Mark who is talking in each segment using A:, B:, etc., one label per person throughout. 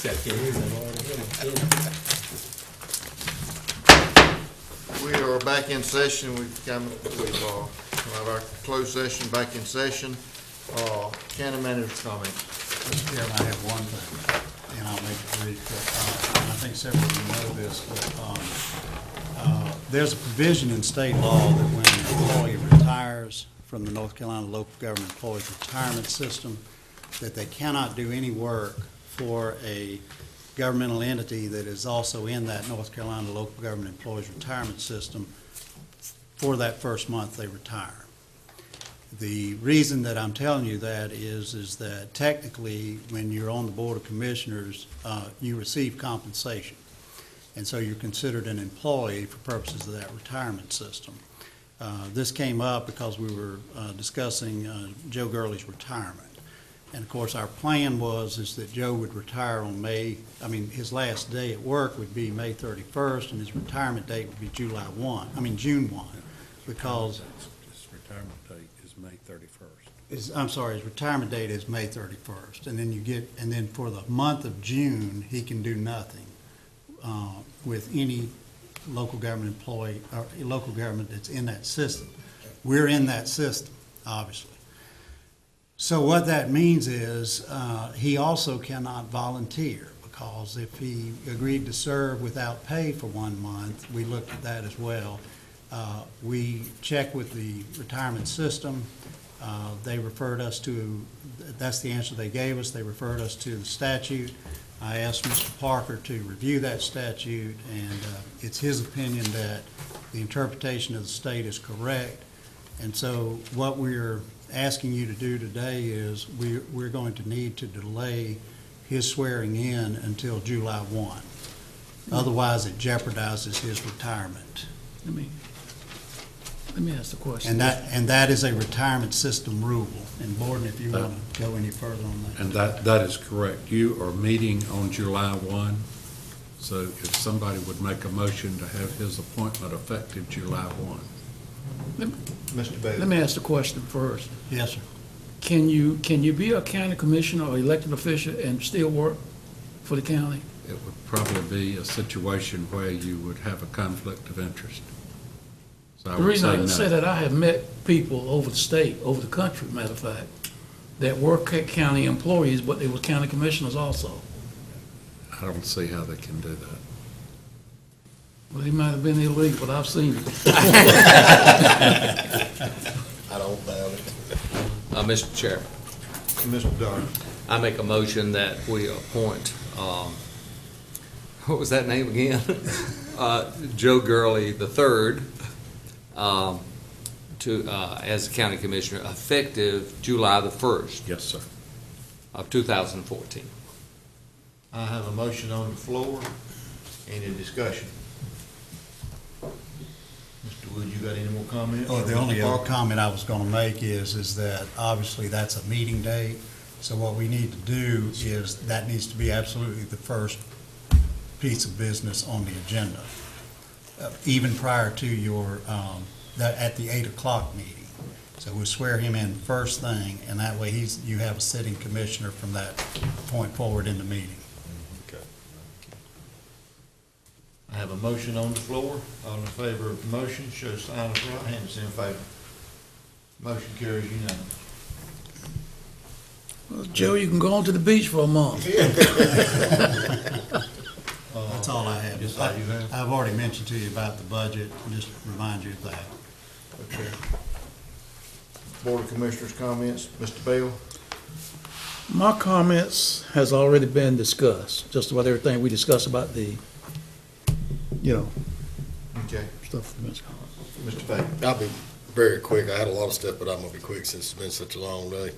A: We are back in session. We've have our closed session back in session. County manager's comment.
B: Mr. Chairman, I have one thing, and I'll make it brief. And I think several of you know this, but there's a provision in state law that when an employee retires from the North Carolina Local Government Employees Retirement System, that they cannot do any work for a governmental entity that is also in that North Carolina Local Government Employees Retirement System for that first month they retire. The reason that I'm telling you that is that technically, when you're on the Board of Commissioners, you receive compensation. And so you're considered an employee for purposes of that retirement system. This came up because we were discussing Joe Gurley's retirement. And of course, our plan is that Joe would retire on his last day at work would be May 31st, and his retirement date would be June 1, because
C: His retirement date is May 31st.
B: his retirement date is May 31st. And then for the month of June, he can do nothing with any local government employee or local government that's in that system. We're in that system, obviously. So what that means is he also cannot volunteer, because if he agreed to serve without pay for 1 month, we looked at that as well. We checked with the retirement system. They referred us to, that's the answer they gave us, they referred us to the statute. I asked Mr. Parker to review that statute, and it's his opinion that the interpretation of the state is correct. And so what we're asking you to do today is we're going to need to delay his swearing in until July 1. Otherwise, it jeopardizes his retirement.
D: Let me ask the question.
B: And that is a retirement system rule. And Borden, if you want to go any further on that.
C: And that is correct. You are meeting on July 1, so if somebody would make a motion to have his appointment effective July 1.
A: Mr. Bailey.
D: Let me ask the question first.
B: Yes, sir.
D: Can you be a county commissioner or elected official and still work for the county?
C: It would probably be a situation where you would have a conflict of interest. So I
D: The
C: would
D: reason
C: say
D: I
C: no.
D: say that, I have met people over the state, over the country, matter of fact, that work at county employees, but they were county commissioners also.
C: I don't see how they can do that.
D: Well, they might have been illegal, but I've seen it.
E: I don't doubt it.
F: Mr. Chair,
A: Mr. Dyer.
F: I make a motion that we appoint, what was that name again? Joe Gurley III as county commissioner effective July the 1st
C: Yes, sir.
F: of 2014.
A: I have a motion on the floor. Any discussion? Mr. Wood, you got any more comments?
B: Oh, the
A: Or
B: only
A: Mr.
B: other
A: Parker?
B: comment I was going to make is that obviously that's a meeting date. So what we need to do is that needs to be absolutely the first piece of business on the agenda, even prior to your, at the 8 o'clock meeting. So we'll swear him in first thing, and that way you have a sitting commissioner from that point forward in the meeting.
A: I have a motion on the floor. All in favor of the motion, show sign of right hand, is in favor. Motion carries unanimous.
D: Well, Joe, you can go on to the beach for a month.
B: That's all I have.
A: Just all you have?
B: I've already mentioned to you about the budget, just remind you of that.
A: Okay. Board of Commissioners comments, Mr. Bell?
D: My comments has already been discussed, just about everything we discussed about the,
A: Okay.
D: stuff.
A: Mr. Fagan?
E: I'll be very quick. I had a lot of stuff, but I'm gonna be quick since it's been such a long day.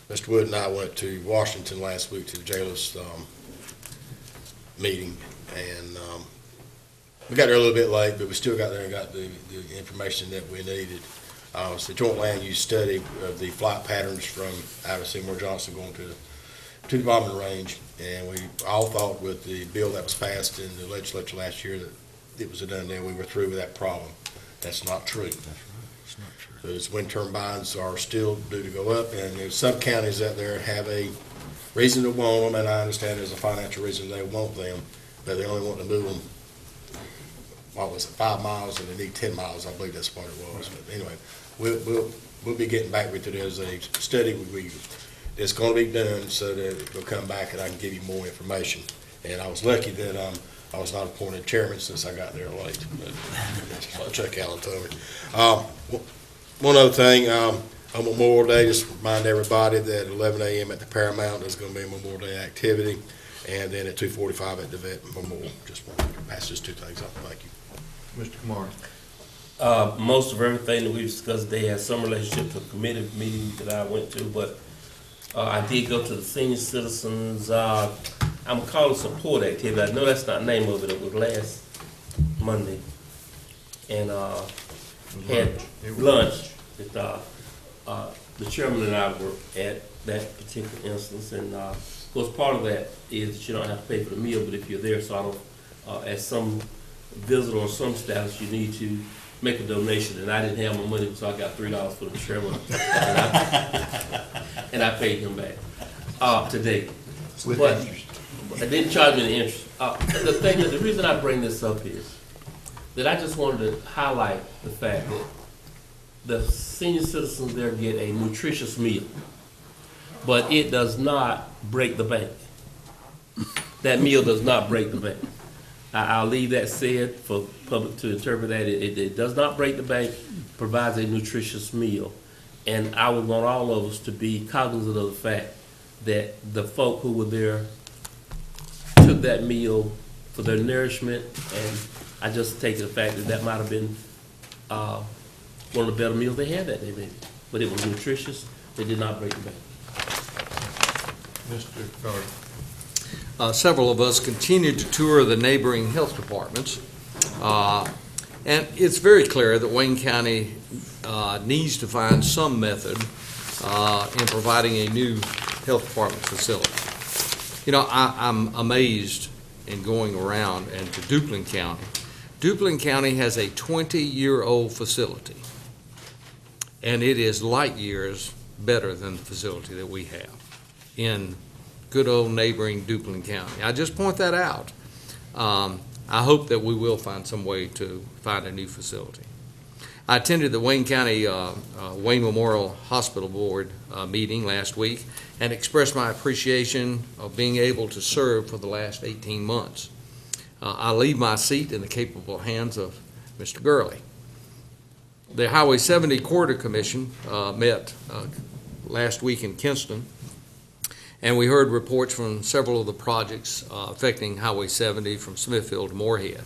E: Mr. Wood and I went to Washington last week to the jailers, meeting, and, we got there a little bit late, but we still got there and got the information that we needed. It's the joint land use study of the flight patterns from out of Seymour Johnson going to the bombing range, and we all thought with the bill that was passed in the legislature last year that it was a done deal, we were through with that problem. That's not true.
C: That's right. It's not true.
E: Those wind turbines are still due to go up, and there's some counties out there have a reason to want them, and I understand there's a financial reason they want them, but they only want to move them, what was it, 5 miles, and they need 10 miles, I believe that's what it was. But anyway, we'll be getting back with you. There's a study that's going to be done so that we'll come back and I can give you more information. And I was lucky that I was not appointed chairman since I got there late. But that's what Chuck Allen told me. One other thing, on Memorial Day, just remind everybody that at 11 a.m. at the Paramount, there's going to be a Memorial Day activity, and then at 2:45 at the Vet Memorial. Just want to pass those two things up. Thank you.
A: Mr. Kamara.
G: Most of everything that we discussed today has some relationship to the committee meeting that I went to, but I did go to the senior citizens, I'm calling support activity. I know that's not the name of it. It was last Monday. And had lunch with the chairman and I were at that particular instance. And of course, part of that is that you don't have to pay for the meal, but if you're there, so I don't, as some visitor or some status, you need to make a donation. And I didn't have my money, so I got $3 for the chairman. And I paid him back today. But I didn't charge me the interest. The reason I bring this up is that I just wanted to highlight the fact that the senior citizens there get a nutritious meal, but it does not break the bank. That meal does not break the bank. I'll leave that said for public to interpret that. It does not break the bank, provides a nutritious meal. And I would want all of us to be cognizant of the fact that the folk who were there took that meal for their nourishment, and I just take the fact that that might have been one of the better meals they had that day, maybe. But it was nutritious. They did not break the bank.
A: Mr. Carter.
F: Several of us continued to tour the neighboring health departments. And it's very clear that Wayne County needs to find some method in providing a new health department facility. You know, I'm amazed in going around and to Duplin County. Duplin County has a 20-year-old facility, and it is light years better than the facility that we have in good old neighboring Duplin County. I just point that out. I hope that we will find some way to find a new facility. I attended the Wayne County Wayne Memorial Hospital Board meeting last week and expressed my appreciation of being able to serve for the last 18 months. I leave my seat in the capable hands of Mr. Gurley. The Highway 70 Corridor Commission met last week in Kinston, and we heard reports from several of the projects affecting Highway 70 from Smithfield to Moorhead.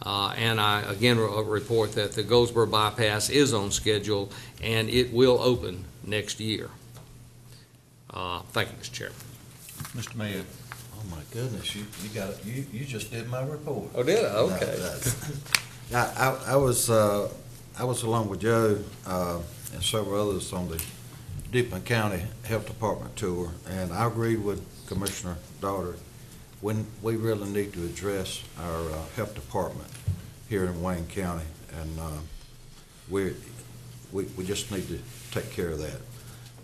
F: And I again report that the Goldsboro bypass is on schedule and it will open next year. Thank you, Mr. Chairman.
A: Mr. Mayor.
H: Oh, my goodness, you got it, you just did my report.
F: Oh, did I? Okay.
H: I was along with Joe and several others on the Duplin County Health Department tour, and I agreed with Commissioner Daugherty when we really need to address our health department here in Wayne County, and we just need to take care of that.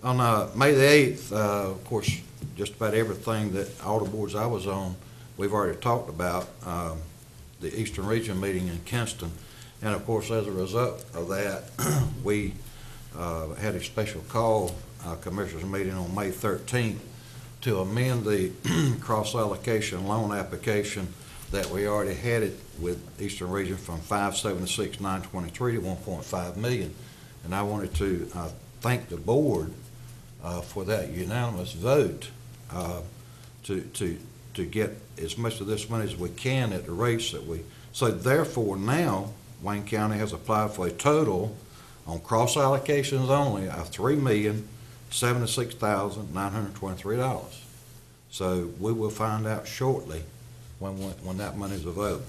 H: On May the 8th, of course, just about everything that all the boards I was on, we've already talked about, the Eastern Region meeting in Kinston, and of course, as a result of that, we had a special call commissioners meeting on May 13th to amend the cross-allocation loan application that we already had it with Eastern Region from $576,923 to $1.5 million. And I wanted to thank the board for that unanimous vote to get as much of this money as we can at the rates that we. So therefore now Wayne County has applied for a total on cross allocations only of $3,076,923. So we will find out shortly when that money is available.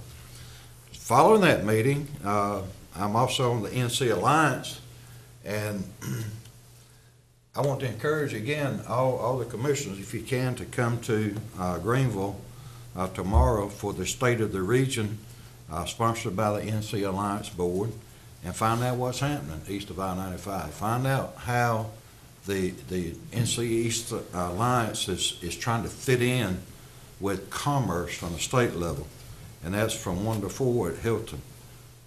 H: Following that meeting, I'm also on the NC Alliance, and I want to encourage again all the commissioners, if you can, to come to Greenville tomorrow for the State of the Region, sponsored by the NC Alliance Board, and find out what's happening east of I-95. Find out how the NC East Alliance is trying to fit in with commerce from the state level, and that's from 1 to 4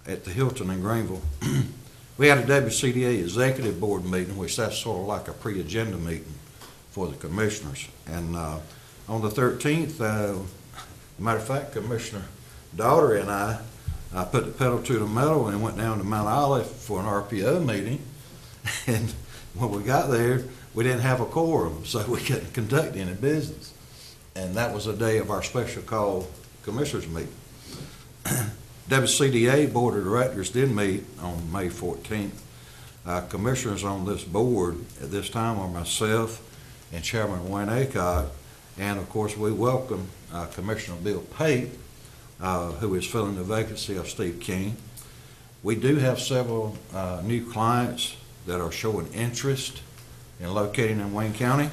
H: at the Hilton in Greenville. We had a WCDA Executive Board meeting, which that's sort of like a pre-agenda meeting for the commissioners. And on the 13th, matter of fact, Commissioner Daugherty and I put the pedal to the metal and went down to Mount Olive for an RPO meeting. And when we got there, we didn't have a quorum, so we couldn't conduct any business. And that was the day of our special call commissioners meeting. WCDA Board of Directors did meet on May 14th. Commissioners on this board at this time are myself and Chairman Wayne Aycock. And of course, we welcome Commissioner Bill Pate, who is filling the vacancy of Steve King. We do have several new clients that are showing interest in locating in Wayne County.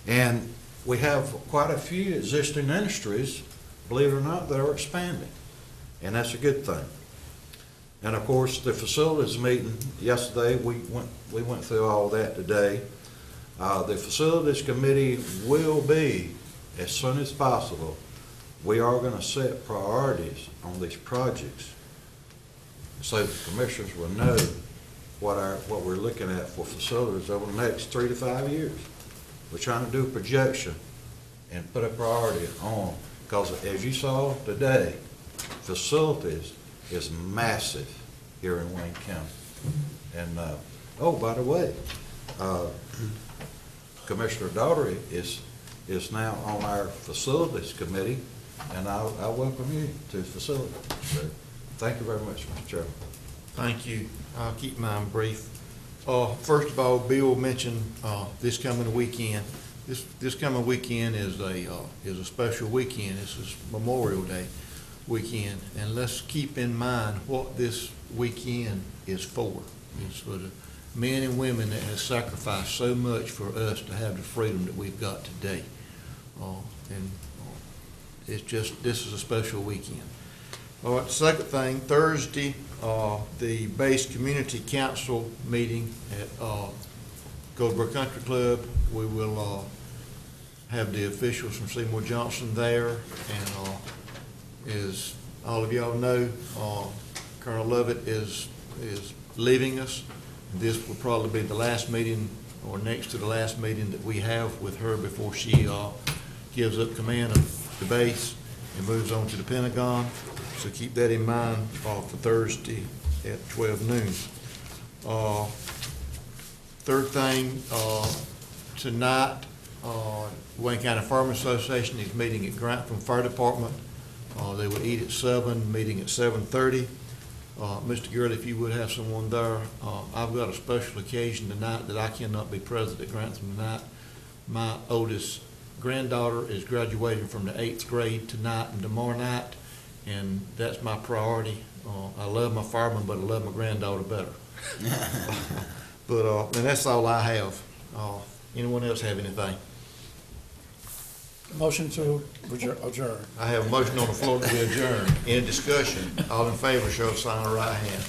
H: And we have quite a few existing industries, believe it or not, that are expanding. And that's a good thing. And of course, the facilities meeting yesterday, we went through all that today. The facilities committee will be, as soon as possible, we are going to set priorities on these projects so the commissioners will know what we're looking at for facilities over the next 3 to 5 years. We're trying to do a projection and put a priority on, because as you saw today, facilities is massive here in Wayne County. And, oh, by the way, Commissioner Daugherty is now on our facilities committee, and I welcome you to facilities. So, thank you very much, Mr. Chairman.
A: Thank you. I'll keep mine brief. First of all, Bill mentioned this coming weekend. This coming weekend is a special weekend. This is Memorial Day weekend, and let's keep in mind what this weekend is for. It's for the men and women that have sacrificed so much for us to have the freedom that we've got today. It's just, this is a special weekend. All right, the second thing, Thursday, the Base Community Council meeting at Goldsboro Country Club. We will have the officials from Seymour Johnson there, and as all of y'all know, Colonel Lovett is leaving us. This will probably be the last meeting, or next to the last meeting, that we have with her before she gives up command of the base and moves on to the Pentagon. So keep that in mind for Thursday at 12 noon. Third thing, tonight, Wayne County Firemen Association is meeting at Grantham Fire Department. They will eat at 7, meeting at 7:30. Mr. Gurley, if you would have someone there. I've got a special occasion tonight that I cannot be present at Grantham tonight. My oldest granddaughter is graduating from the 8th grade tonight and tomorrow night, and that's my priority. I love my fireman, but I love my granddaughter better. And that's all I have. Anyone else have anything?
D: Motion to adjourn.
A: I have a motion on the floor to be adjourned. Any discussion? All in favor, show of sign of right hand.